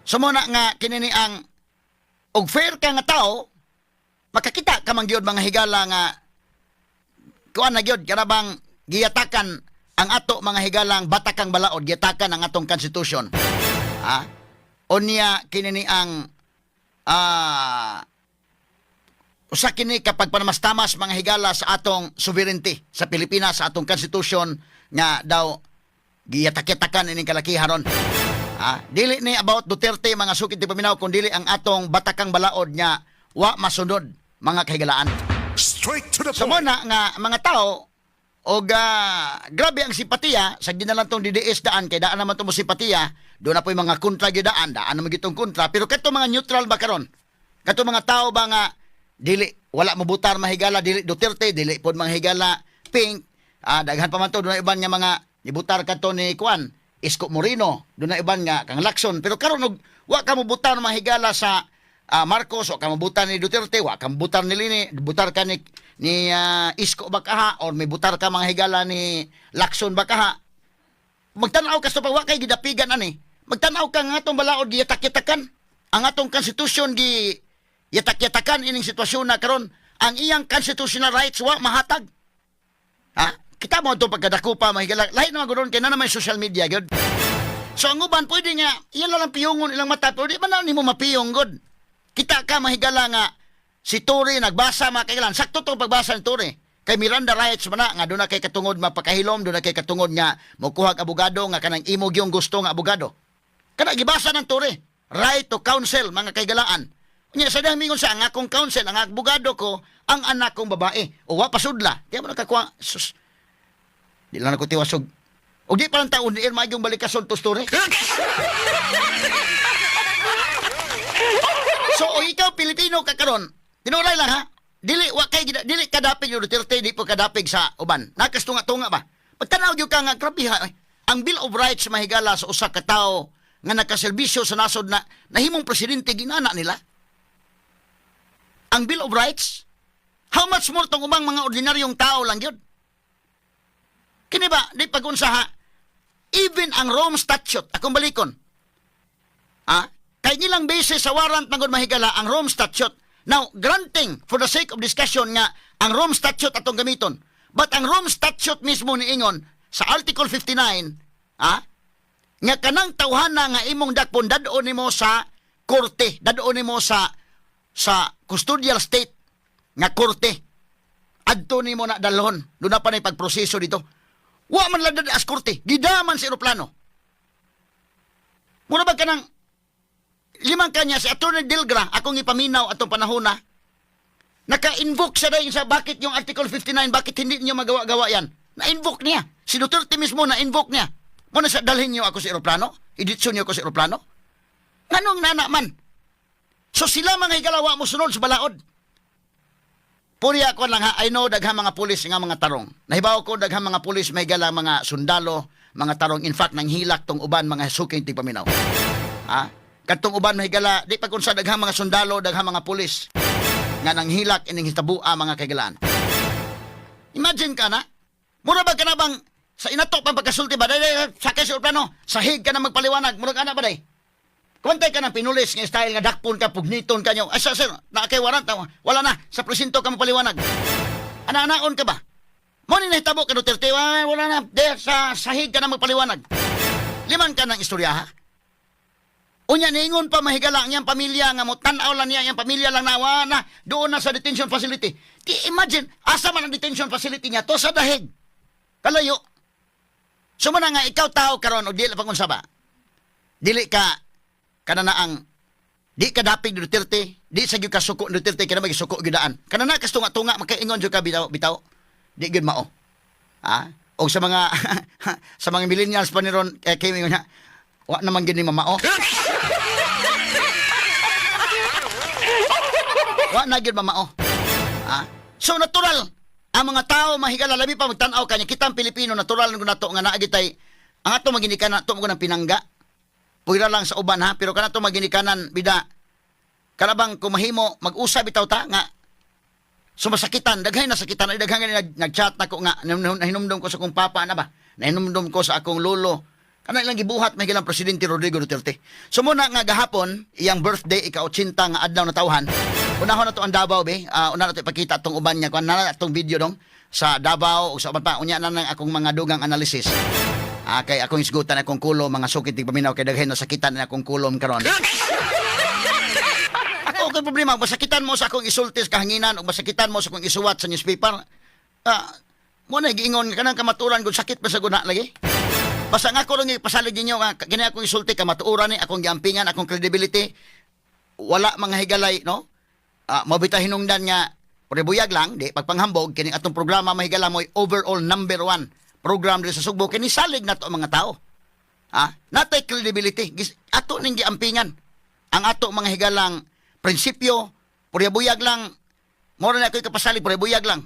Sumuna nga kinini ang og fair ka nga tao, makakita ka man gyud mga higala nga kuan na gyud kanabang giyatakan ang ato mga higalang batakang balaod, giyatakan ang atong konstitusyon. Unya kinini ang usa kini kapag panamastamas mga higala sa atong sovereignty sa Pilipinas, sa atong konstitusyon nga daw giyatak-yatakan ining kalakiharon. Dili ni about Duterte mga sukid ti paminaw kun dili ang atong batakang balaod nga wa masunod mga kahigalaan. Straight to the So point. muna nga mga tao og grabe ang simpatiya sa ginalang tong DDS daan kay daan naman tong simpatiya, do na po yung mga kontra gyudaan, daan naman gitong kontra, pero kato mga neutral ba karon? Kato mga tao ba nga dili wala mabutar mahigala, dili Duterte, dili pod mahigala Pink, daghan pa man to do na iban nga mga nibutar kato ni Juan Isko Moreno, do na iban nga kang Lacson, pero karon og wa ka mabutar mahigala sa Marcos, wa ka mabutar ni Duterte, wa ka mabutar ni Lini, butar ka ni Isko bakaha or may butar ka mga higala ni Lacson bakaha. Magtanaw ka sa pagwa kay gidapigan ani. Magtanaw ka nga atong balaod giyatak-yatakan. Ang atong konstitusyon gi yatak-yatakan ining sitwasyon na karon. Ang iyang constitutional rights wa mahatag. Kita mo itong pagkadako pa mahigala. Lahat naman ganoon kay na naman social media gyud. So ang uban pwede nga iyan lang piyongon ilang mata pero di man na nimo mapiyong gud. Kita ka mahigala nga si Tory nagbasa mga kailan. Sakto to pagbasa ni Tory. Kay Miranda rights man na nga doon na kay katungod mapakahilom, doon na kay katungod nga mokuha og abogado nga kanang imo gyung gusto nga abogado. Kana gibasa ng Tory. Right to counsel mga kaigalaan. Nya sa damingon sa ang akong counsel, ang abogado ko, ang anak kong babae. O wa pasudla. Di mo nakakuha. Sus. Di lang ako tiwasog. O di pa lang taon, di magyong balikason to Tory. So, o ikaw Pilipino ka karon, tinuray lang ha. Dili kadapig yung Duterte, di po kadapig sa uban. Nakastunga-tunga ba? Pagtanaw yung ka nga, grabe ha. Ang Bill of Rights mahigala sa usa ka tawo nga nakaserbisyo sa nasod na nahimong presidente ginana nila. Ang Bill of Rights, how much more tong umang mga ordinaryong tao lang yun? Kini ba, di pag-unsa ha, even ang Rome Statute, akong balikon, kay nilang basis sa warrant ng mahigala ang Rome Statute. Now, granting for the sake of discussion nga ang Rome Statute atong gamiton. But ang Rome Statute mismo niingon sa Article 59, nga kanang tawhana nga imong dakpon dadon nimo sa korte, dadon nimo sa custodial state nga korte. Adto nimo na dalhon, do na pa nay pagproseso dito. Wa man lang as korte, gidaman sa eroplano. Mura ba kanang limang kanya si Attorney Dilgra, akong ipaminaw atong panahon na, naka-invoke siya dahil sa bakit yung Article 59, bakit hindi niyo magawa-gawa yan. Na-invoke niya. Si Duterte mismo na-invoke niya. Muna sa dalhin niyo ako sa aeroplano? Iditsyon niyo ako sa aeroplano? Nganong nana man? So sila mga higalawa mo sunod sa balaod. Puri ako lang ha, I know daghang mga pulis nga mga tarong. Nahibaw ko daghang mga pulis may higala mga sundalo, mga tarong. In fact, nang hilak tong uban mga suking tigpaminaw. Katong uban mahigala, di pa kung sa daghang mga sundalo, daghang mga pulis nga nang hilak ining hitabua mga kaigalaan. Imagine ka na, mura ba ka na bang sa inatok pang pagkasulti ba? Dahil sakay sa aeroplano, sahig ka na magpaliwanag, mura ka na ba day? Kuwantay ka ng pinulis nga style nga dakpon ka, pugniton ka nyo. Ay, sir, nakakay warrant, wala na, sa presinto ka magpaliwanag. Ana-anaon ka ba? Muna na hitabo ka, Duterte, wala na, sa sahig ka na magpaliwanag. Liman ka ng istorya, ha? Unya niingon pa mahigala ang pamilya nga mo tan-aw lang niya ang pamilya lang nawa na doon na sa detention facility. Imagine asa man ang detention facility niya to sa dahig. Kalayo. Sumana nga ikaw tao karon og dili pangunsa ba? Dili ka kanana ang di ka dapig ni Duterte, di sa gyud ka suko ni Duterte kana magisuko gidaan. Kanana kas tunga-tunga makaingon jud ka bitaw. Di gyud mao. Og sa mga sa mga millennials pa ni ron kay ingon niya, wa naman gini mamao. Wa na gyud mamao. So natural ang mga tao mahigala labi pa magtan-aw kanya kitang Pilipino natural nga nato nga naagi tay ang ato maginikanan ato mo ng pinangga. Pugira lang sa uban ha pero kanato maginikanan bida. Kalabang kumahimo mag-usab bitaw ta nga sumasakitan daghay na sakitan ay daghan nag-chat nako nga nahinumdum ko sa akong papa na ba. Nahinumdum ko sa akong lolo. Kana ilang gibuhat mahigalang Presidente Rodrigo Duterte. So muna nga gahapon, iyang birthday ika-80 nga adlaw na tawhan. Unahon na to ang Davao be. Una na to ipakita atong uban niya kun na atong video dong sa Davao ug sa uban pa unya na ng akong mga dugang analysis. Kay akong isgutan akong kulo mga sukit tig paminaw kay daghan na sakitan na akong kulom karon. Ako kay problema masakitan mo sa akong isultis kahanginan ug masakitan mo sa akong isuwat sa newspaper. Mo na giingon kanang kamaturan gud sakit pa sa guna lagi. Basta nga ako lang ipasalig ninyo nga kini akong isulti kamatuoran ni akong giampingan akong credibility wala mga higalay no mabita hinungdan nga prebuyag lang di pagpanghambog kini atong programa mahigala mo overall number 1 program diri sa Sugbo kini salig nato ang mga tao natay credibility ato ning giampingan ang ato mga higalang prinsipyo prebuyag lang mo na ako'y kapasalig prebuyag lang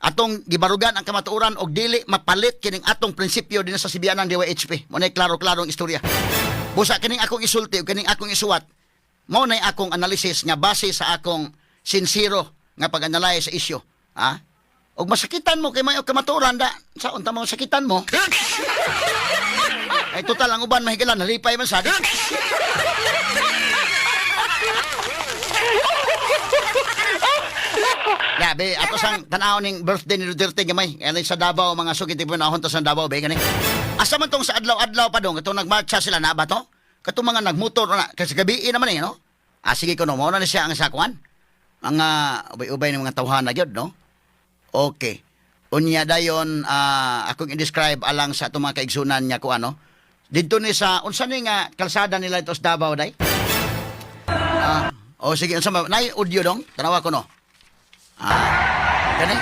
atong gibarugan ang kamatuoran og dili mapalit kining atong prinsipyo dinha sa Sibianan DYHP. Mo nay klaro-klaro ang istorya. Busa kining akong isulti ug kining akong isuwat. Mo nay akong analysis nga base sa akong sincero nga pag-analyze sa isyu. Og masakitan mo kay may kamatuoran da sa unta mo sakitan mo. Ay total ang uban mahigalan nalipay man sad. Be, ato sang tanaw ning birthday ni Duterte gamay. Kaya sa Davao mga sugid po na honto sa Davao be kani. Asa man tong sa adlaw-adlaw pa dong katong nagmarcha sila na ba to? Katong mga nagmotor na kasi gabi naman no. Sige ko no, mo na siya ang sakuan. Mga ubay-ubay ng mga tawhana gyud no. Okay. Unya dayon akong i-describe alang sa atong mga kaigsunan niya ko ano. Didto ni sa unsa ni nga kalsada nila ito sa Davao day? Sige unsa nay audio dong? Tanawa ko no. Gani?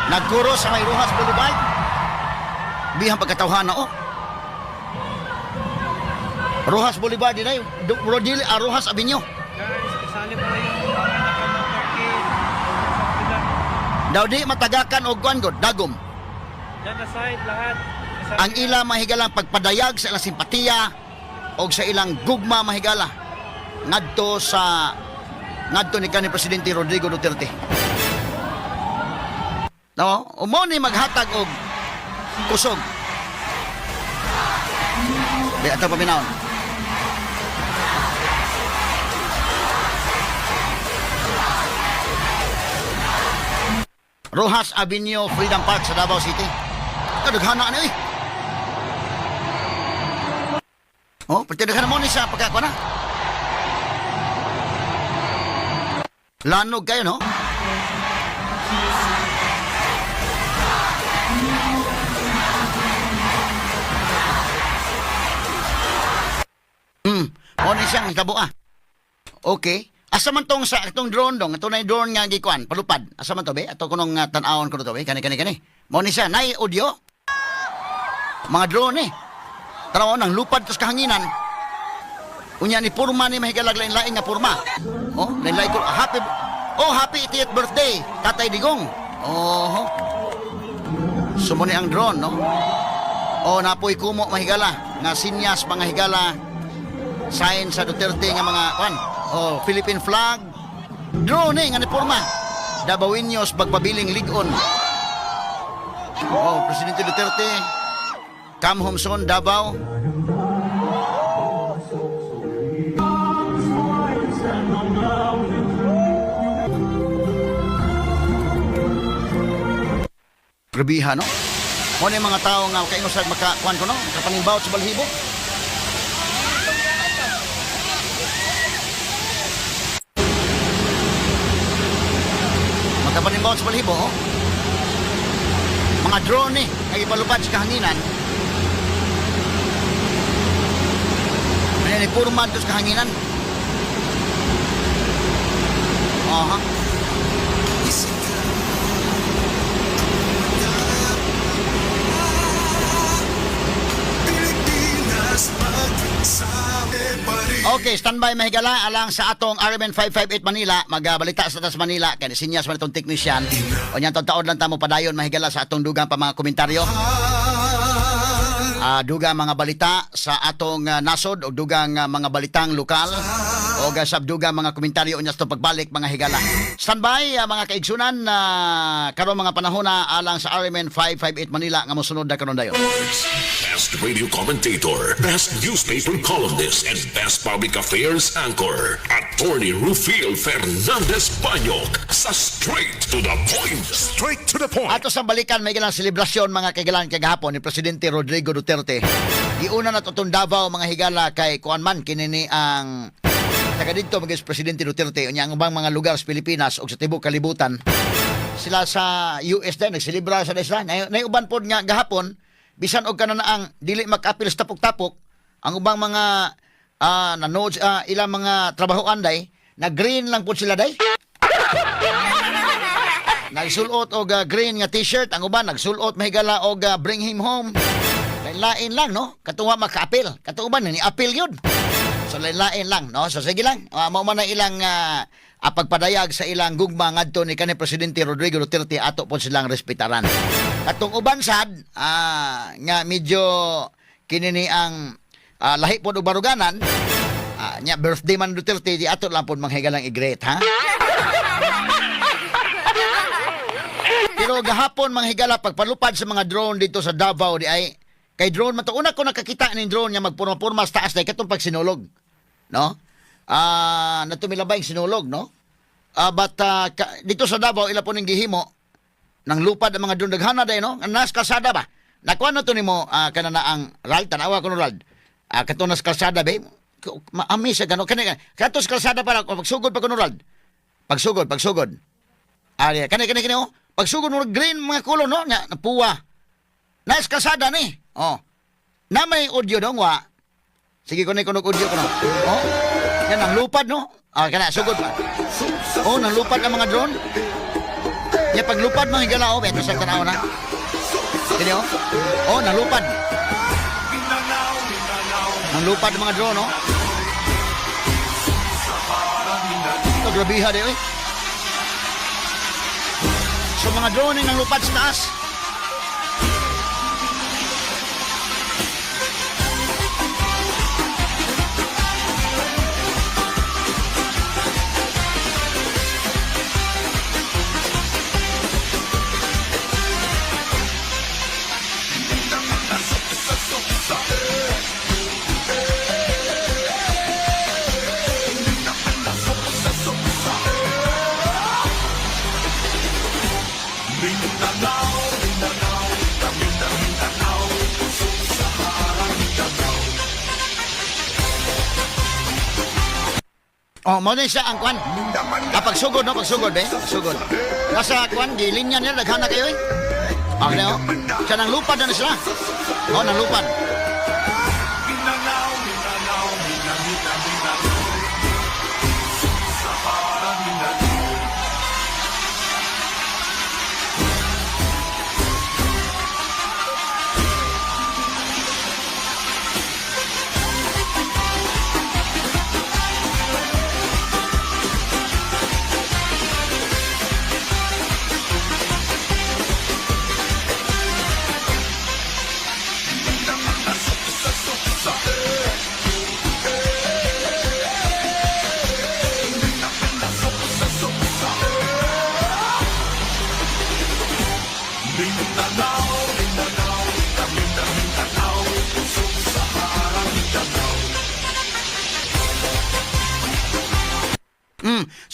Nagkuro sa may Rojas Boulevard. Bihang pagkatawhan na Rojas Boulevard din ay Rojas Avenue. Isali pa rin Daw di matagakan og kuan god dagom. Diyan na side lahat. Ang ila mahigalang pagpadayag sa ilang simpatiya og sa ilang gugma mahigala ngadto ni kanhi Presidente Rodrigo Duterte. No, umo ni maghatag og kusog. Di ato paminaon. Rojas Avenue, Freedom Park sa Davao City. Kadaghana na pertidaghan mo ni sa pagkakwa na. Lanog kayo, no? Mo ni siyang hitabo Okay. Asa man tong sa itong drone dong, ito na yung drone nga gikuan, palupad. Asa man to be? Ato kunong tan-awon ko to be, kani. Mo ni siya, nay audio. Mga drone Tanaw nang lupad tos kahanginan. Unya ni purma ni mahigalag lain-lain nga purma. Lain-lain ko happy 80th birthday, Tatay Digong. Sumuni ang drone, no? Napoy kumo mahigala nga sinyas mga higala sign sa Duterte nga mga kwan. Philippine flag. Drone nga ni porma. Dabawinyos pagpabiling ligon. Presidente Duterte. Cam Homson, Davao. Grabiha, no? Mo ni mga tao nga kaingon sa makakuan ko, no? Kapanimbaw sa balhibo. Kapanimbaw sa balhibo, mga drone ay ipalupad sa kahanginan. Ayan, ipurman ito sa kahanginan. Okay, standby mahigala alang sa atong RMN 558 Manila, magabalita sa tas Manila kay sinyas man itong technician. O nyan taon lang tamo padayon mahigala sa atong dugang pa mga komentaryo. dugang mga balita sa atong nasod o dugang mga balitang lokal o sa dugang mga komentaryo unya sa pagbalik mga higala. Standby mga kaigsunan na karon mga panahon na alang sa RMN 558 Manila nga mosunod na karon dayon. Best radio commentator, best newspaper columnist, and best public affairs anchor. Attorney Rufil Fernandez Banyok sa Straight to the Point. Straight to the Point. Ato sa balikan may gilang selebrasyon mga kaigalan kagahapon ni Presidente Rodrigo Duterte. Iuna na tutong Davao mga higala kay kuan man kinini ang taga dito maging Presidente Duterte unya ang ubang mga lugar sa Pilipinas o sa tibok kalibutan. Sila sa US din nagselebra sa isla. Nay uban pod nga gahapon bisan og kana na ang dili makapil sa tapok-tapok ang ubang mga nanood ilang mga trabahoan day na green lang po sila day. Nagsulot og green nga t-shirt, ang uban nagsulot mahigala og bring him home. Lain lang no, katuwa makapil. Katuban ni apil yun. So lain lang no. So sige lang, mao man na ilang pagpadayag sa ilang gugma ngadto ni kanhi Presidente Rodrigo Duterte ato po silang respetaran. Katong uban sad nga medyo kinini ang lahi pod og baruganan nya birthday man Duterte di ato lang pod manghigalang i-greet ha. Pero gahapon manghigala pagpalupad sa mga drone dito sa Davao di ay kay drone man to una ko nakakita ning drone nga magpurma-purma sa taas day katong pagsinulog no natumilabay sinulog no but dito sa Davao ila po ning gihimo nang lupad ang mga drone daghana day no nas kalsada ba nakuha na to nimo kana na ang Rald tanawa ko no Rald katong nas kalsada be maami sa gano kanina katos kalsada para pagsugod pa ko no Rald pagsugod kani oh pagsugod mo green mga kulon no nya napuwa. Nice kasada ni. Oh. Na may audio dong wa. Sige ko na kunog audio ko no. Oh. Yan ang lupad no. Kana sugod pa. Oh, nang lupad ang mga drone. Ya paglupad mga higala oh, beto sa tanaw na. Kini oh. Oh, nalupad. Nang lupad ang mga drone no. Ito grabiha de oy. So mga drone ng lupad sa taas. Oh, mo din siya ang kwan. Pagsugod no, pagsugod be. Pagsugod. Nasa kwan gilinya niya daghana kayo eh. Okay oh. Siya nang lupad na sila. Oh, nang lupad.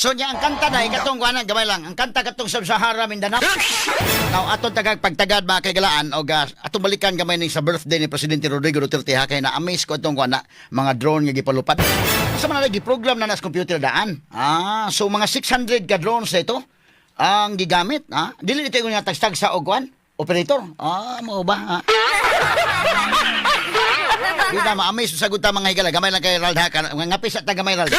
So niya ang kanta dai katong kuan gamay lang. Ang kanta katong Sub-Sahara Mindanao. Now atong tagag pagtagad mga kaigalaan o atong balikan gamay ning sa birthday ni Presidente Rodrigo Duterte ha kay na amaze ko atong kuan mga drone nga gipalupad. Sa man lagi program na nas computer daan. So mga 600 ka drones na ito ang gigamit ha. Dili ito yung tagstag sa og kuan operator. Mo ba? Di na ma-amaze sa guta mga higala gamay lang kay Rald ha. Ngapis at tagamay Rald.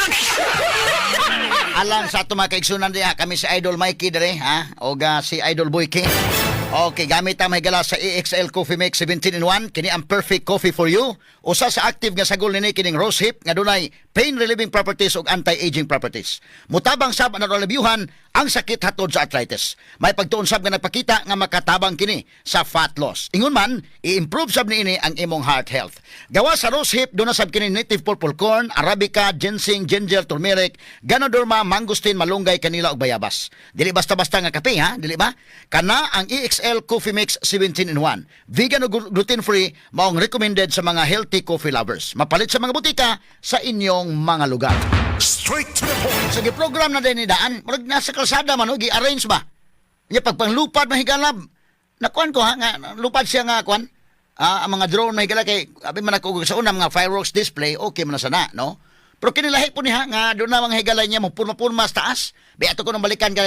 Alam sa ato mga kaigsunan diha kami si Idol Mikey dire ha o si Idol Boyke. Okay, gamit ang mahigala sa EXL Coffee Mix 17-in-1 kini ang perfect coffee for you. Usa sa active nga sagol ni kining rose hip nga dunay pain relieving properties ug anti-aging properties. Mutabang sab na rebyuhan ang sakit hatod sa arthritis. May pagtuon sab nga nagpakita nga makatabang kini sa fat loss. Ingon man, i-improve sab niini ang imong heart health. Gawa sa rose hip, doon na sab kini native purple corn, arabica, ginseng, ginger, turmeric, ganoderma, mangosteen, malunggay, kanila ug bayabas. Dili basta-basta nga kape ha, dili ba? Kana ang EXL Coffee Mix 17 in 1. Vegan ug gluten-free, maong recommended sa mga healthy coffee lovers. Mapalit sa mga butika sa inyong mga lugar. Straight to the point. Sige, program na din ni Daan. Murag nasa kalsada man, gi-arrange ba? Nya pagpanglupad mahigalab. Nakuan ko ha, nga, lupad siya nga, kuan. Ang mga drone mahigala kay, abi man ako sa una, mga fireworks display, okay man na sana, no? Pero kinilahi po niya, nga doon na mga higalay niya, purma-purma sa taas. Be, ato ko nang balikan ka,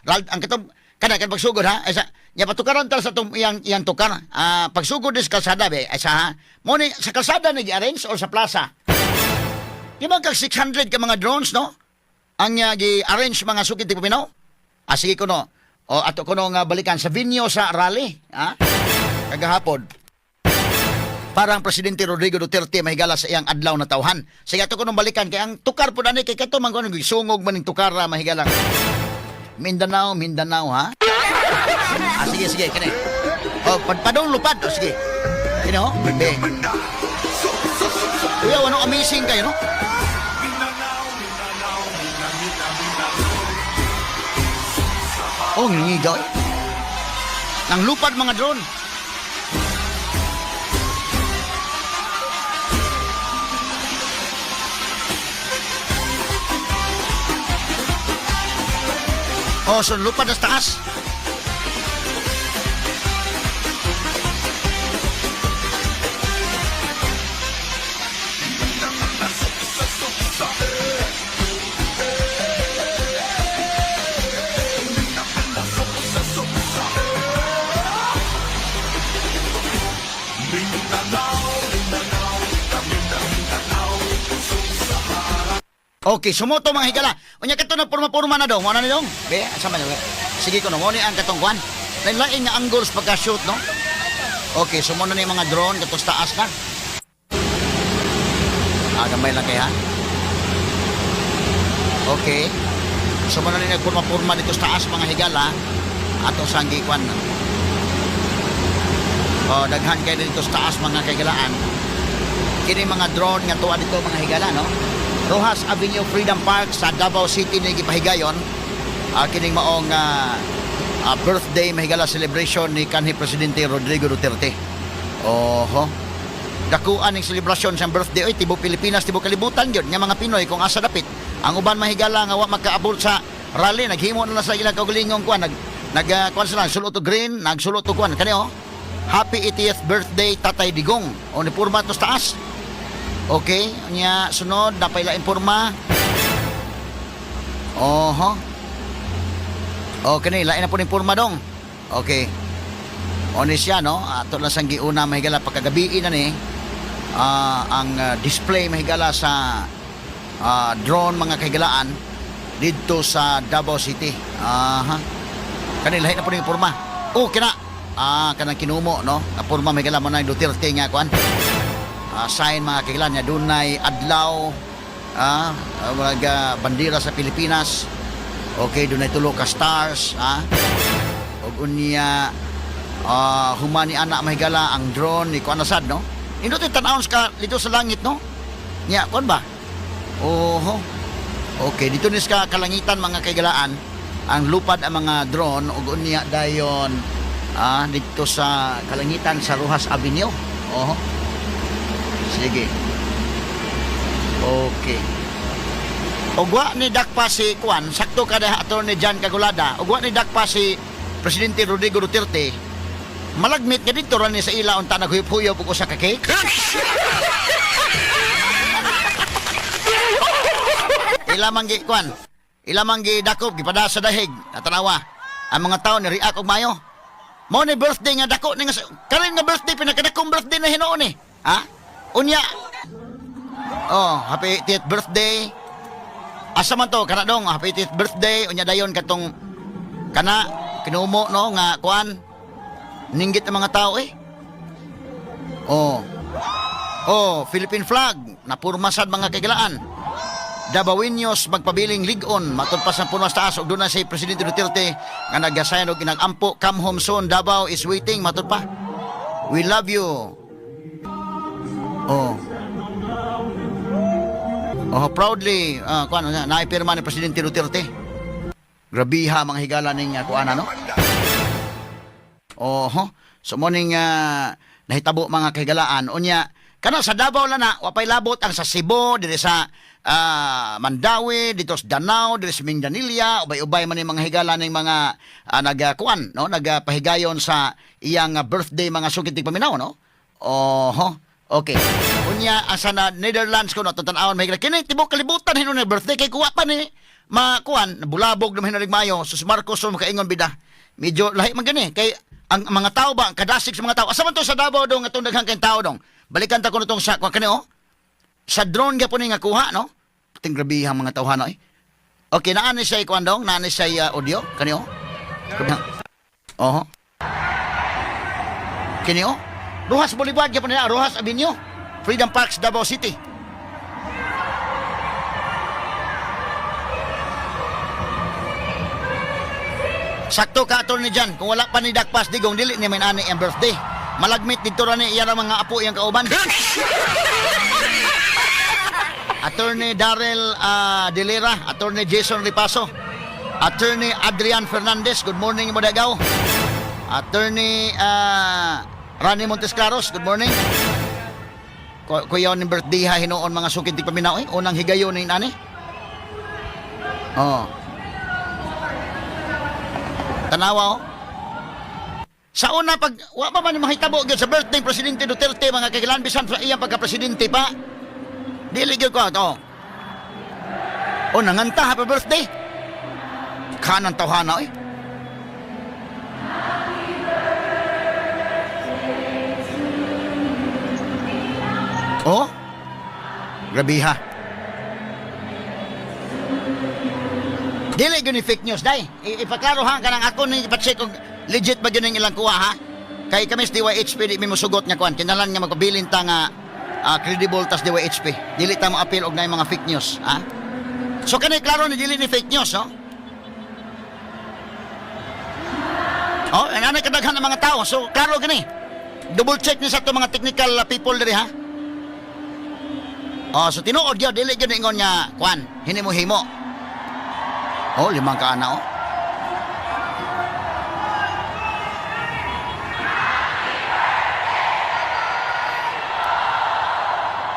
Rald, ang katong, kan pagsugod ha, ay sa, nya patukaran tal sa itong iyang tukar. Pagsugod din sa kalsada, be, ay sa ha. Muni, sa kalsada nag-arrange o sa plaza? Di ba kag 600 ka mga drones, no? Ang gi-arrange mga sukit ti Pupinaw? Sige ko no. O ato ko no nga balikan sa venue sa rally, ha? Kagahapon. Parang Presidente Rodrigo Duterte mahigala sa iyang adlaw na tawhan. Sige ato ko nung balikan kay ang tukar po dani kay kato man ko sungog man ning tukar mahigala. Mindanao, ha? Sige kini. O padong lupad, o sige. Kini ho? Be. Uy, ano amazing kayo, no? Oh, ngingigaw eh. Nang lupad mga drone. Oh, so lupad na sa taas. Okay, sumoto mga higala. Unya kato na purma-purma na dong. Mo na ni dong. Be, asa man. Sige ko no, mo ni ang katong kwan. Lain-lain nga angles pagka-shoot, no? Okay, sumo na ni mga drone kato sa taas na. Gamay lang kay ha. Okay. Sumo na ni nagpurma-purma dito sa taas mga higala. Ato sanggi kwan. Daghan kay dito sa taas mga kaigalaan. Kini mga drone nga tuwa dito mga higala, no? Rojas Avenue Freedom Park sa Davao City ni gipahigayon. Kining maong birthday mahigala celebration ni kanhi Presidente Rodrigo Duterte. Oho. Dakuan ning selebrasyon sa birthday oy tibuok Pilipinas, tibuok kalibutan gyud nga mga Pinoy kung asa dapit. Ang uban mahigala nga wa makaabot sa rally, naghimo na sa ilang kaugalingong kuan kuan sila sulot to green, nagsulot to kuan kani oh. Happy 80th birthday Tatay Digong. O ni purma to sa taas. Okay, nya sunod napay lain porma. Oho. Okay, lain na po ni porma dong. Okay. Oni siya no, ato lang sang giuna mahigala pagkagabi na ni. Ang display mahigala sa drone mga kahigalaan dito sa Davao City. Kani lain na po ni porma. Oh, kina kanang kinumo no. Porma mahigala mo na Duterte nga kuan. Sign mga kagilan niya dunay adlaw mga bandera sa Pilipinas. Okay, dunay tulo ka stars ug unya humani anak mahigala ang drone ni kuan nasad no. Indot tan-awon ka dito sa langit no. Nya kuan ba? Oho. Okay, dito ni sa kalangitan mga kaigalaan ang lupad ang mga drone ug unya dayon dito sa kalangitan sa Rojas Avenue. Oho. Sige. Okay. Ugwa ni dakpa si Kwan, sakto kada Attorney John Cagulada. Ugwa ni dakpa si Presidente Rodrigo Duterte. Malagmit ka dito rin sa ila unta naghuyop-huyop ko sa cake. Ilamang gi Kwan. Ilamang gi dakop gipada sa dahig. Natanawa. Ang mga tao ni react og mayo. Mo ni birthday nga dako ni nga karon nga birthday pinakadakong birthday na hinuon ni. Unya. Happy 80th birthday. Asa man to kana dong happy 80th birthday unya dayon katong kana kinumo no nga kuan ninggit ang mga tao eh. Philippine flag napurma sad mga kagilaan. Dabaweños magpabiling ligon matod pa sa punas taas ug dunay si Presidente Duterte nga nagasayan og inag-ampo, come home soon, Davao is waiting matod pa. We love you. Oh. Oh, proudly, kuan naipirma ni Presidente Duterte. Grabiha mga higala ning kuan no. Oho. So morning nahitabo mga kahigalaan unya kana sa Davao lang na wapay labot ang sa Cebu diri sa Mandawi dito sa Danao diri sa Mindanilla ubay-ubay man ni mga higala ning mga nagakuan no nagapahigayon sa iyang birthday mga sugid paminaw no. Oho. Okay. Unya asa na Netherlands ko no tan-awon mahigala kini tibok kalibutan hinon na birthday kay kuwa pa ni makuan bulabog naman hinog Mayo sus Marcos so makaingon bida. Medyo lahi man gani kay ang mga tao ba kadasig sa mga tao asa man to sa Davao dong atong daghang kay tao dong balikan ta ko nitong sa kani oh sa drone gyapon ni nga kuha no ting grabihang mga tawhana eh okay naani siya kuan dong naani siya audio kani oh oho kini oh Rojas Boulevard gyapon nila Rojas Avenue Freedom Parks Davao City. Sakto ka attorney dyan. Kung wala pa ni Dakpas Digong, dili ni may ani ang birthday. Malagmit dito rin iyan ang mga apo iyang kauban. Attorney Darrell Delera, Attorney Jason Ripaso, Attorney Adrian Fernandez, good morning mo dagaw. Attorney Rani Montesclaros, good morning. Kuya ni birthday ha hinoon mga sukid ti paminaw unang higayon ni ani. Oh. Tanawa oh. Sa una pag wa pa man mahitabo gyud sa birthday Presidente Duterte mga kagilan bisan sa iyang pagka-presidente pa. Dili gyud ko to. O nanganta happy birthday. Kanang tawhana oy. Oh? Grabiha. Dili gyud ni fake news dai. Ipaklaro ha kanang ako ni ipa-check og legit ba gyud ning ilang kuha ha. Kay kami sa DYHP di mi mosugot nga kuan kinalan nga magpabilin ta nga credible tas DYHP. Dili ta mo appeal og nay mga fake news ha. So kanay klaro ni dili ni fake news no. Oh, anay kadaghan ng mga tao. So klaro gani. Double check ni sa to mga technical people diri ha. Oh, so tinuod gyud dili gyud ingon nga kuan hinimo-himo. Oh, limang ka ana oh.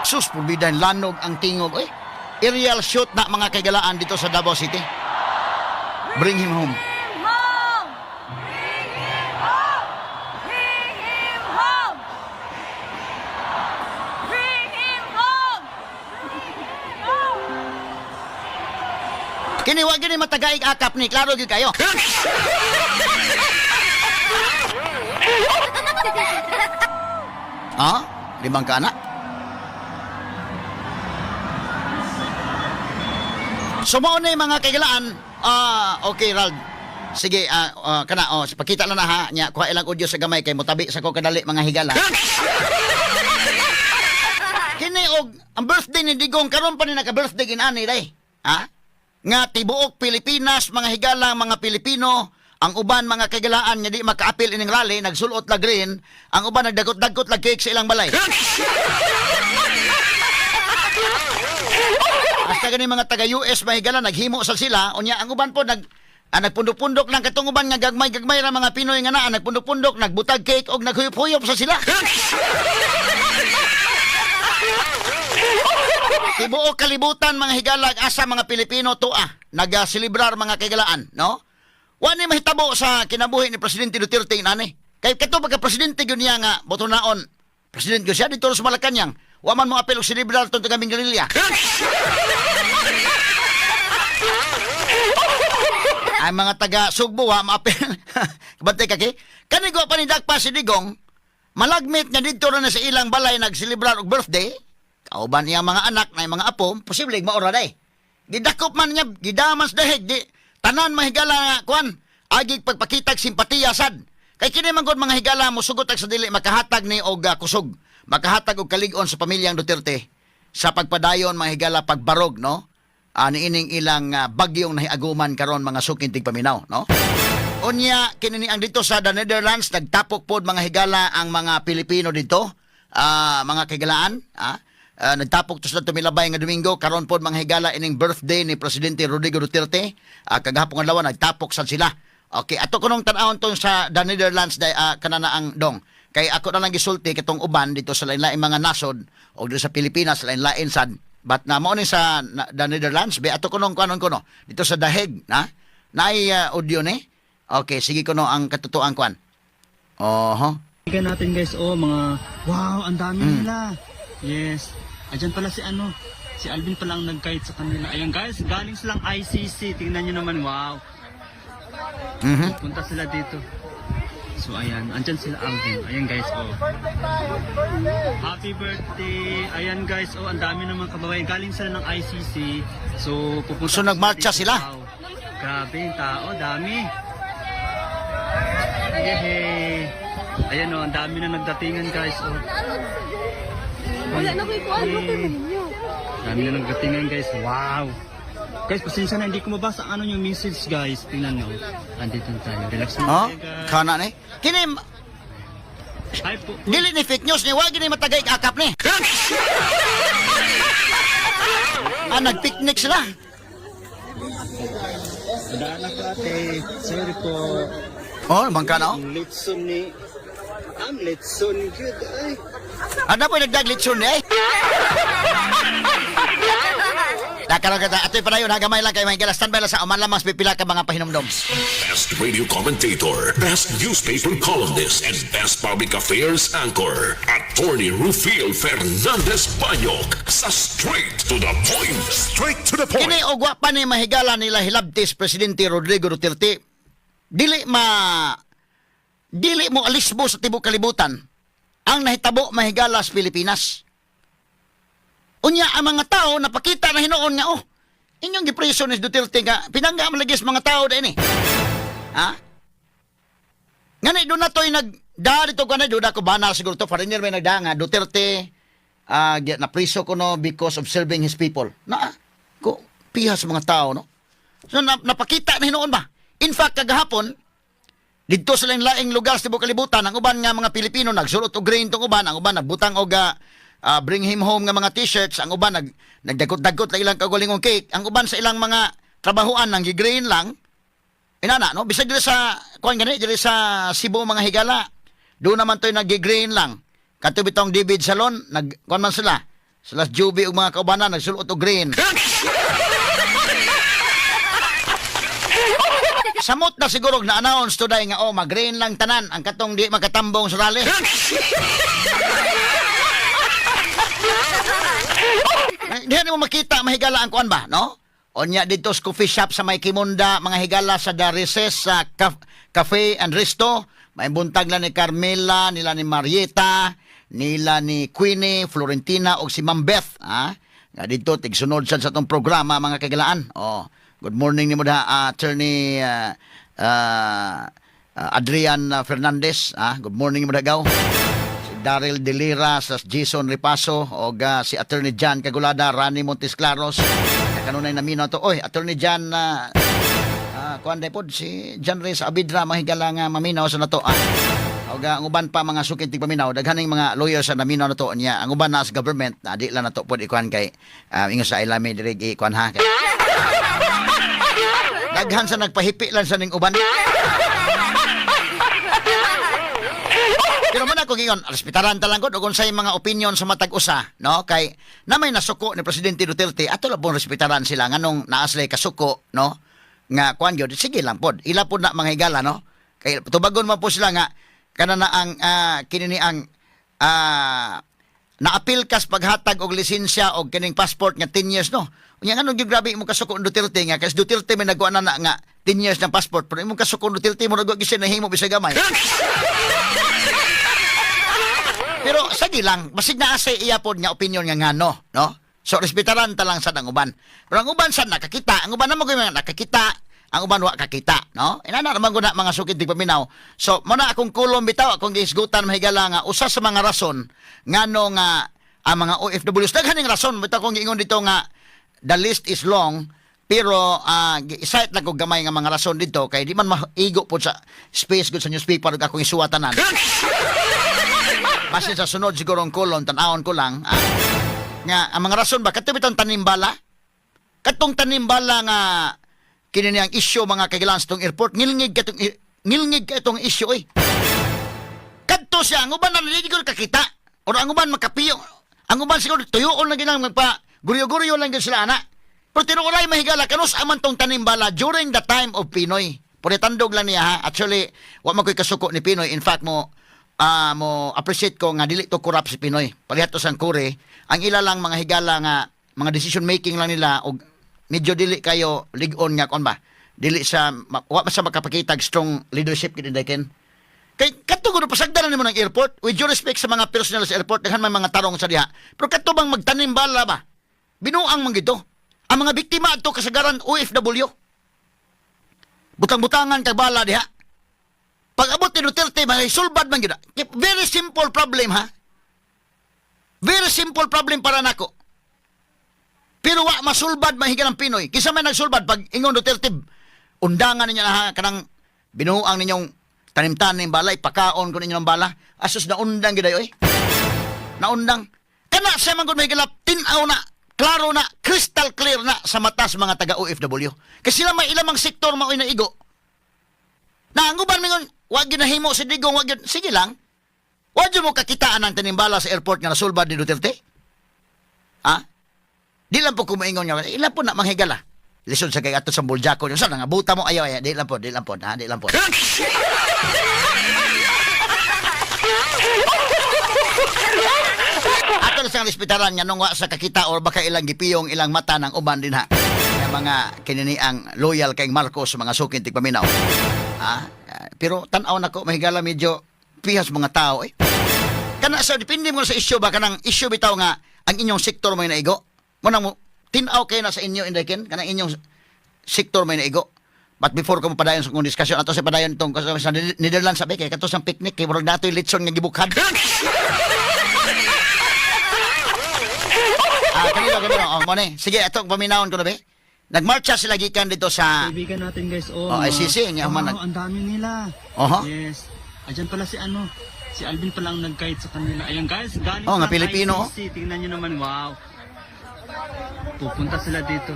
Sus, pulbidan lanog ang tingog oy. Aerial shoot na mga kagalaan dito sa Davao City. Bring him home. Kini wa gini matagaig akap ni klaro gyud kayo. Ah, limang ka na. Sumo na mga kaigalaan. Okay, Rald. Sige, kana pakita lang na ha. Nya kuha ilang audio sa gamay kay motabi sa ko kadali mga higala. Kini og ang birthday ni Digong karon pa ni naka-birthday ginani dai. Ha? Nga tibuok Pilipinas, mga higala, mga Pilipino, ang uban mga kagalaan nga di makaapil ining rally, nagsulot la green, ang uban nagdagot-dagot la cake sa ilang balay. Hasta gani mga taga-US mga higala, naghimo sa sila, unya ang uban po nagpundok-pundok lang katong uban nga gagmay-gagmay ra mga Pinoy nga naa, nagpundok-pundok, nagbutag cake og naghuyop-huyop sa sila. Tibuok kalibutan mga higala asa mga Pilipino tua nagaselebrar mga kagalaan no wa ni mahitabo sa kinabuhi ni Presidente Duterte inani kay kato pagka presidente gyud niya nga botonaon presidente gyud siya dito sa Malacañang wa man mo apel og selebrar tong taga Mindanilla. Ay mga taga Sugbo wa maapel kabantay kaki kani go pa ni Dakpa si Digong malagmit nga dito na sa ilang balay nagselebrar og birthday. Kauban niya mga anak na mga apo, posible maora day. Gidakop man niya, gidamans dahig, di tanan mahigala nga kuan, agig pagpakitag simpatiya sad. Kay kini man gud mga higala mo sugot sa dili makahatag ni og kusog, makahatag og kalig-on sa pamilyang Duterte sa pagpadayon mga higala pagbarog no. niining ilang bagyong nahiaguman karon mga sukintig paminaw, no? Unya kinini ang dito sa the Netherlands nagtapok pod mga higala ang mga Pilipino dito, mga kigalaan, nagtapok to sila tumilabay nga Domingo karon pod mga higala ining birthday ni Presidente Rodrigo Duterte, kagahapon adlaw nagtapok sad sila. Okay, ato kunong tan-awon to sa the Netherlands kanana ang dong. Kay ako na lang gisulti kitong uban dito sa lain-lain mga nasod o dito sa Pilipinas lain-lain sad. But na mo ni sa the Netherlands, be ato kunong kanon kuno dito sa The Hague, naay audio ni. Okay, sige kuno ang katutuan kwan. Oho. Tingnan natin guys, mga wow, ang dami nila. Yes. Ayan pala si Alvin pala ang nag-guide sa kanila. Ayan guys, galing silang ICC. Tingnan nyo naman, wow. Punta sila dito. So ayan, andyan sila Alvin. Ayan guys, happy birthday. Ayan guys, ang dami naman kababayan. Galing sila ng ICC. So pupunta So nagmarcha dito. sila? Wow. Grabe yung tao, dami. Yehey. Ayan ang dami na nagdatingan guys. Wala na ko ikuan mo pero ninyo. Dami na nagdatingan guys. Wow. Guys, pasensya na hindi ko mabasa ang yung message guys. Tingnan nyo. Andito tayo. Relax na Oh, tayo guys. kana ni. Kini Hi po. dili ni fake news ni wa gini matagay akap ni. Nagpicnic sila. Daanak ko ate. Sorry po. Oh, bangka na. Ang litson ni... Ang litson good ay. Ano po nagdaglitsun ni? Nakarang kata, ato'y panayon, hagamay lang kayo, mahigala, standby lang sa uman lamang pipila ka mga pahinomdom. Best radio commentator, best newspaper columnist, and best public affairs anchor, Attorney Rufil Fernandez Banyok, sa Straight to the Point. Straight to the Point. Kini og wa pa ni mahigala nila hilabtis Presidente Rodrigo Duterte. Dili mo alisbo sa tibok kalibutan ang nahitabo mahigala sa Pilipinas. Unya ang mga tao napakita na hinoon nga inyong gipreso ni Duterte nga pinangga man lagi sa mga tao din ngani do na toy nagda dito kanay do ko banal siguro to foreigner may nagda nga Duterte na preso ko no because of serving his people. Ko piha sa mga tao no. So napakita na hinoon ba? In fact kagahapon dito sa laing lugar sa tibok kalibutan ang uban nga mga Pilipino nagsulot og grain tong uban, ang uban nagbutang og bring him home nga mga t-shirts, ang uban nagdagot-dagot la ilang kagulingong cake, ang uban sa ilang mga trabahuan nang gigrain lang. Inana no, bisag diri sa kuan gani diri sa Cebu mga higala. Doon naman toy nagigrain lang. Kato bitong David Salon, kuan man sila. Sila Juby ug mga kaubanan nagsulot og grain. Samot na siguro na-announce today nga mag-grain lang tanan ang katong di makatambong sa rally. Diyan mo makita mahigala ang kuan ba, no? Onya dito sa coffee shop sa May Kimunda, mga higala sa The Recess sa Cafe and Resto, may buntag lang ni Carmela, nila ni Marieta, nila ni Queenie, Florentina og si Ma'am Beth, Nga dito tigsunod sa atong programa mga kagalaan. Good morning ni mo da Attorney Adrian Fernandez, good morning ni mo da gaw. Daryl Delira, sa Jason Ripaso, o si Attorney John Cagulada, Rani Montes Claros. Kanunay na minaw to. Oy, Attorney John, kuhan day pod, si John Reyes Abidra, mahigala nga maminaw sa nato. O ang uban pa mga sukintig paminaw, daghaning mga lawyers sa naminaw na to niya. Ang uban na sa government, di lang na to pod ikuhan kay, ingo sa ilami, dirig ikuhan ha. Daghan sa nagpahipi lang sa ning uban. Pero man ako ngayon, respetaran talang ko kung say mga opinion sa matag usa, no? Kay na may nasuko ni Presidente Duterte, ato lang pong respetaran sila nganong naaslay kasuko, no? Nga kuan gyud, sige lang pod. Ila pod na mga higala, no? Kay tubagon man po sila nga kana na ang kinini ang naapil kas paghatag og lisensya og kining passport nga 10 years, no? Unya nganong gyud grabe mo kasuko ang Duterte nga kasi Duterte may nagkuan na nga 10 years ng passport pero imong kasuko ang Duterte mo nagwa gyud nahimo bisag gamay. Pero sige lang, basig na asay iya pod nga opinion nga ngano, no? So respetaran ta lang sa ang uban. Pero ang uban sa nakakita, ang uban naman gyud nakakita, ang uban wa kakita, no? Inana naman gud mga sukid tig paminaw. So mo na akong kulom bitaw, akong giisgutan mahigala nga usa sa mga rason ngano nga ang mga OFWs daghaning rason bitaw kong giingon dito nga the list is long, pero isayt lang ko gamay nga mga rason dito kay di man maigo po sa space good sa newspaper ug akong isuwatanan. Basta sa sunod siguro ang kolon tan-awon ko lang nga ang mga rason ba kadto bitong tanimbala. Katong tanimbala nga kini niyang issue mga kailangan sa tong airport ngilngig ka itong issue eh. Kadto siya ang uban na hindi ko kakita o ang uban makapiyo. Ang uban siguro tuyoon lang ginang magpa guryo-guryo lang gyud sila ana. Pero tinuulay mahigala kanus aman tong tanimbala during the time of Pinoy. Puri tandog lang niya ha. Actually, wa man koy kasuko ni Pinoy. In fact mo appreciate ko nga dili to corrupt si Pinoy. Palihat to sang kure, ang ila lang mga higala nga mga decision making lang nila og medyo dili kayo ligon nga kon ba. Dili sa wa sa makapakita strong leadership gid ken. Kay kadto gud pasagdanan nimo ng airport with due respect sa mga personnel sa airport daghan may mga tarong sa diha. Pero kadto bang magtanim bala ba? Binuang man gito. Ang mga biktima adto kasagaran OFW. Butang-butangan kay bala diha. Pag abot ni Duterte may sulbad man gid. Very simple problem ha. Very simple problem para nako. Pero wa masulbad mahiga ng Pinoy. Kisa may nagsulbad pag ingon Duterte undangan ninyo na ha kanang binuang ninyong tanim-tanim balay, pakaon ko ninyo ng bala. Asus na undang gid oy. Naundang. Kana sa man gud may galap tin-aw na, klaro na, crystal clear na sa mata sa mga taga OFW. Kasi sila may ilamang sektor maoy na igo. Na ang uban mingon, wag gyud nahimo si Digong, wag gyud. Sige lang. Wag gyud mo kakitaan ang tanimbala sa airport nga nasulbad ni Duterte. Ha? Di lang po kumaingon niya. Ilan po na manghigala. Lisod sa kay ato sa buljako. Yung saan nga buta mo ayaw. Di lang po. Ha? Di lang po. Ato na siyang lispitaran nga nung wa sa kakita or baka ilang gipiyong ilang mata ng uban din ha. Yung mga kininiang loyal kay Marcos mga sukin tigpaminaw. Ha? Pero tanaw na ko mahigala medyo pihas mga tao eh. Kana sa depende mo sa issue ba kanang issue bitaw nga ang inyong sektor may naigo. Muna mo, tinaw kayo na sa inyo, Inday-ken, kanang inyong sektor may naigo. But before ko mapadayon sa kong diskusyon, ato sa padayon itong sa Netherlands, sabi, kaya kato sa picnic, kaya murag nato yung litson nga gibukhad. Kanilo. Mone. Sige, itong paminahon ko na, be. Nagmarcha sila gikan dito sa... Kaibigan natin guys, ICC. ang dami nila. Yes. Ayan pala si Alvin pala ang nag-guide sa kanila. Ayan guys, galing nga sa Pilipino. ICC. Tingnan nyo naman, wow. Pupunta sila dito.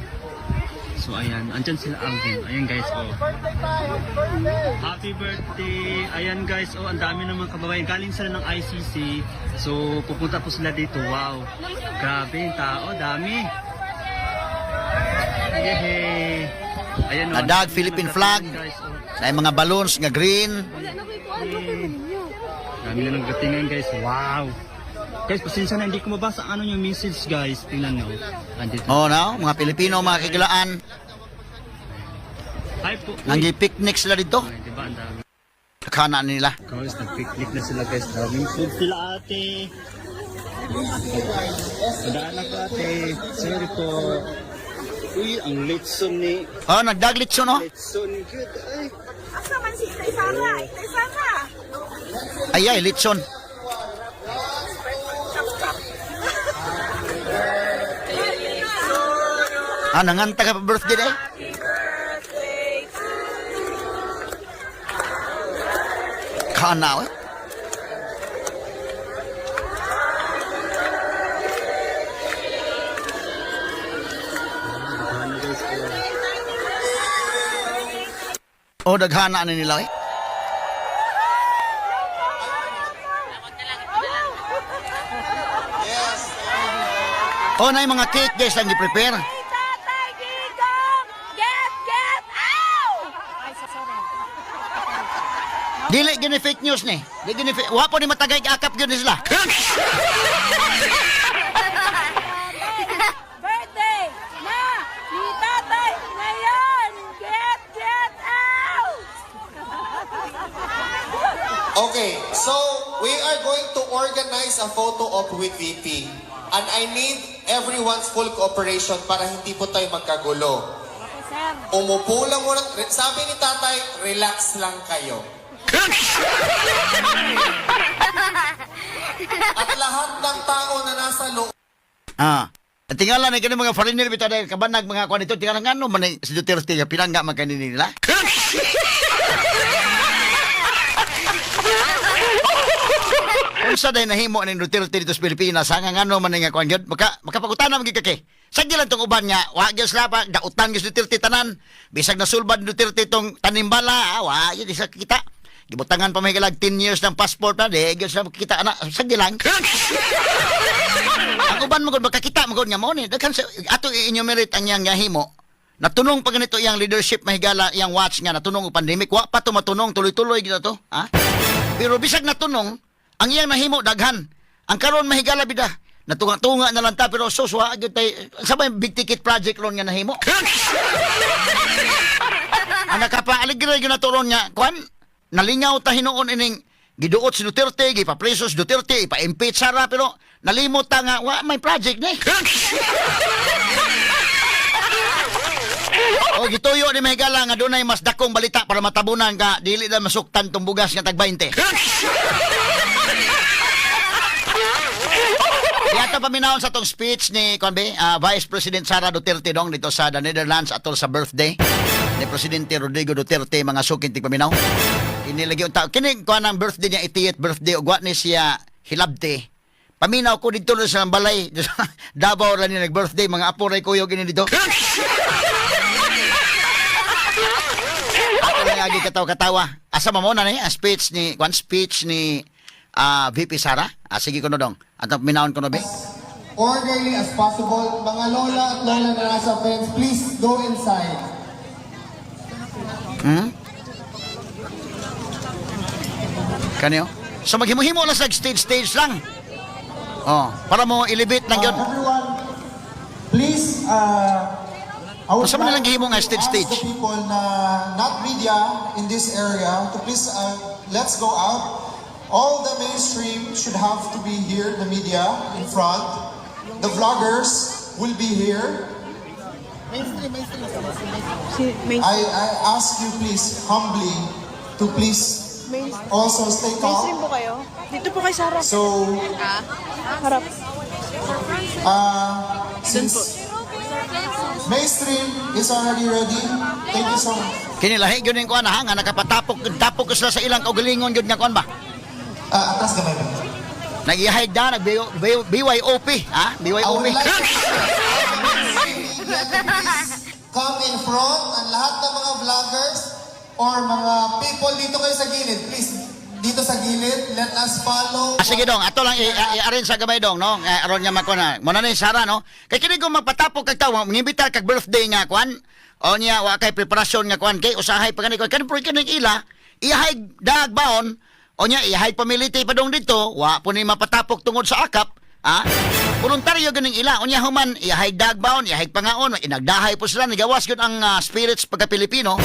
So ayan, andyan sila Alvin. Ayan guys, Happy birthday. Ayan guys, ang dami ng mga kababayan. Galing sila ng ICC. So pupunta po sila dito. Wow. Grabe yung tao, dami. Yehey. Ayan, Nadag Philippine flag. Na mga balloons nga green. Dami na nagdatingan guys. Wow. Guys, pasensya na, hindi ko mabasa ano yung message guys. Tingnan nyo. Andito. Mga Pilipino, mga kikilaan. Hi po. Nangi-picnic sila dito. Ay, diba, ang dami. Kakana nila. Guys, nag-picnic na sila guys. Daming food sila ate. Tandaan ako ate. Sorry po. Uy, ang litson ni... Nagdaglitso, no? Litson good. Ay. Asa man si Tay Sara? Tay Sara! Ay, litson. Nanganta ka pa birthday day? Kana, eh? Daghana na nila, eh? Na yung mga cake, guys, lang i-prepare. Tatay Digong! Get out! Ay, sorry. Dili gini fake news ni. Wapo ni matagay akap gyud ni sila. Birthday na ni Tatay ngayon! Get out! Okay, so we are going to organize a photo op with VP. And I need everyone's full cooperation para hindi po tayo magkagulo. Okay, sir. Umupo lang muna. Sabi ni tatay, relax lang kayo. At lahat ng tao na nasa loob Tingala na kini mga foreigner bitaw dahil kabanag mga kuan ito tingala ngano man ni si Duterte nga pinangga man kanini nila. Unsa day nahimo ni Duterte dito sa Pilipinas hanga ngano man nga kuan gyud makapagutana man gyud kay. Sagdi lang tong uban nga wa gyud sila pa dautan gyud si Duterte tanan. Bisag nasulbad ni Duterte tong tanimbala, wa gyud isa kita. Gibutangan pa may kalag 10 years ng passport na de gyud sa kita ana sagdi lang. Ang uban mo gud makakita mo gud nga mo ni daghan sa ato i-enumerate ang yang himo. Natunong pa ganito yang leadership mahigala yang watch nga natunong og pandemic wa pa to matunong tuloy-tuloy gid to, ha? Pero bisag natunong ang iyang nahimo daghan. Ang karon mahigala bida. Natunga-tunga na lang ta pero suswa gyud tay sabay big ticket project ron nga nahimo. Ang nakapaaligre gyud naturon nga kwan nalingaw ta hinuon ining giduot si Duterte, gipa-preso si Duterte, ipa-impeach Sara pero nalimot ta nga wa may project ni. O gituyo ni mahigala nga dunay mas dakong balita para matabunan ka dili na masuktan tong bugas nga tag 20. Yato paminahon sa tong speech ni Konbe, Vice President Sara Duterte dong dito sa the Netherlands atol sa birthday ni Presidente Rodrigo Duterte mga sukin tig paminaw. Inilagi unta kini kuan ang birthday niya 80th birthday ug wa ni siya hilabte. Paminaw ko dito sa balay Davao ra ni nag-birthday mga apo ray kuyo gini dito. Ako na agi katawa-katawa. Asa mo na ni speech ni VP Sara. Sige ko no dong. Atong minahon ko no be. Orderly as possible. Mga lola at lola na nasa fence, please go inside. Kanyo? So maghimo-himo lang sa stage lang. Oh, para mo ilibit lang yun. Everyone, please, I would Basta man lang like gihimo nga to stage. ask the people na not media in this area to please, let's go out. All the mainstream should have to be here, the media in front. The vloggers will be here. I ask you please, humbly, to please also stay Mainstream calm. po kayo? Dito po kay Sarah. So, Harap. since mainstream is already ready, thank you so much. Kini lahi gyud ning kuan ha nga nakapatapok ko sila sa ilang kaugalingon gyud nga kuan ba. Atas gamay ba? Nag-ihide na BYOP, ha? I BYOP. would like to media to please come in front and lahat ng mga vloggers or mga people dito kayo sa gilid, please dito sa gilid, let us follow. Sige dong, ato lang i-arrange sa gamay dong, no? Aron nga makuna. Muna ni Sara, no? Kay kini kung magpatapok kag tawo, mangimbitar kag birthday nga kwan. O niya wa kay preparasyon nga kwan kay usahay pa kani pro kini ila, ihay dagbaon. O niya ihay pamiliti pa dong dito, wa po ni mapatapok tungod sa akap. Ha? Voluntaryo ganing ila. O niya human, ihay dagbaon, ihay pangaon, inagdahay po sila, nigawas yun ang spirits pagka-Pilipino.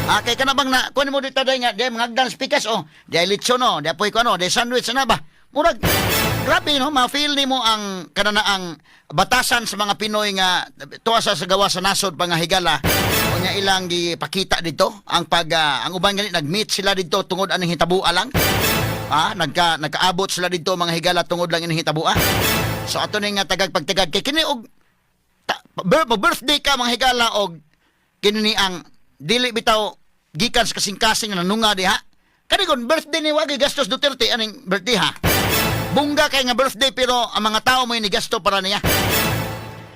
Kay ka na bang na, kunin mo dito dahil nga, dahil mga agdan speakers, dahil lechon, dahil po ikaw, dahil sandwich na ba? Murag, grabe, no? Ma-feel ni mo ang, kananaang batasan sa mga Pinoy nga, tuwa sa gawa sa nasod, pang higala, o niya ilang gipakita dito, ang uban ganit, nag-meet sila dito, tungod anong hitabua lang. Nagkaabot sila dito, mga higala, tungod lang ining hitabua. So, ato na nga tagag-pagtagag, kay kini, birthday ka, mga higala, og kini ang, dili bitaw gikan sa kasing-kasing na nunga diha. Kani kon birthday ni wagi gastos Duterte aning birthday ha. Bungga kay nga birthday pero ang mga tao mo ni gasto para niya.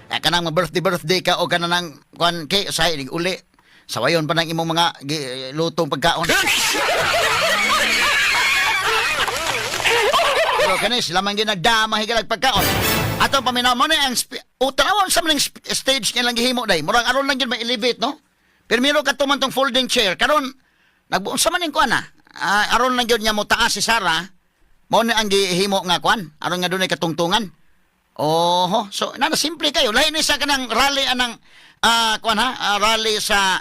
Kanang birthday ka o kanang kuan kay usahay ning uli. Sawayon pa nang imong mga lutong pagkaon. Pero kani sila man ginagdama higalag pagkaon. Atong paminaw mo na ang utawon sa maning stage nga lang gihimo day. Murang aron lang gyud may elevate no. Pero meron ka tuman tong folding chair. Karon nagbuon sa maning kuan aron lang gyud niya mo taas si Sara. Mao ni ang gihimo nga kuan. Aron nga dunay katungtungan. Oho, so na simple kayo. Lahi ni sa kanang rally anang kuan rally sa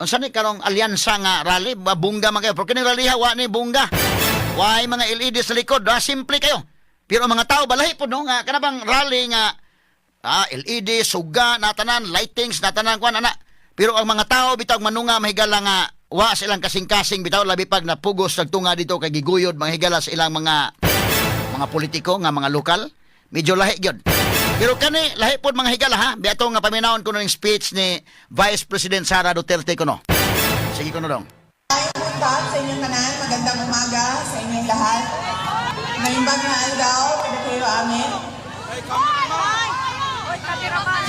unsa ni karong alyansa nga rally, bungga man kayo. Pero kini rally wa ni bungga. Why mga LED sa likod, simple kayo. Pero ang mga tao balahi po no nga kanabang rally nga LED, suga, natanan, lightings, natanan kuan ana. Pero ang mga tao bitaw manunga mahigala nga wa silang kasing-kasing bitaw labi pag napugos nagtunga dito kay giguyod mahigala sa ilang mga politiko nga mga lokal. Medyo lahi gyud. Pero kani lahi pod mga higala ha. Biato nga paminawon ko ng speech ni Vice President Sara Duterte kuno. Sige kuno dong. Punta sa inyong tanan, magandang umaga sa inyong lahat. Ngayong bagong araw, pwede kayo amin.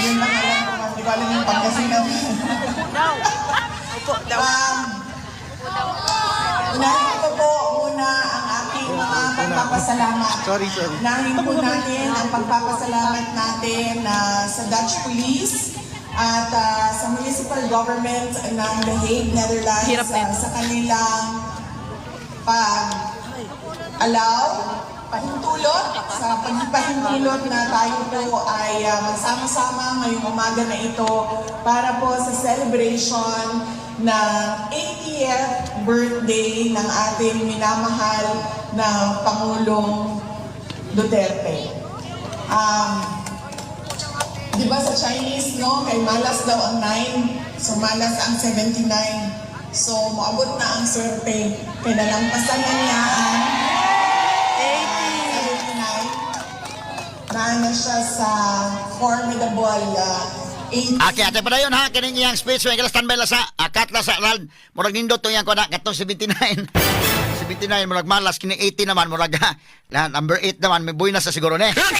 Yun lang alam ko, hindi ko alam yung pagkasinan. Unahin ko po muna ang aking mga pagpapasalamat. Unahin po natin ang pagpapasalamat natin sa Dutch Police at sa municipal government ng The Hague, Netherlands sa kanilang pag-allow, pahintulot, sa pagpahintulot na tayo po ay magsama-sama ngayong umaga na ito para po sa celebration na 80th birthday ng ating minamahal na Pangulong Duterte. Di ba sa Chinese, no? Kay malas daw ang 9, so malas ang 79. So, moabot na ang swerte. Kaya nalampasan na niya ang 79. Na siya sa formidable 80. Okay, ate pa yun ha. Kining iyang speech. May kalas standby la sa akatla sa Rald. Murag nindot to iyang kuna. Katong 79. 79, murag malas. Kining 80 naman. Murag ha. Number 8 naman. May buhay na sa siguro ne.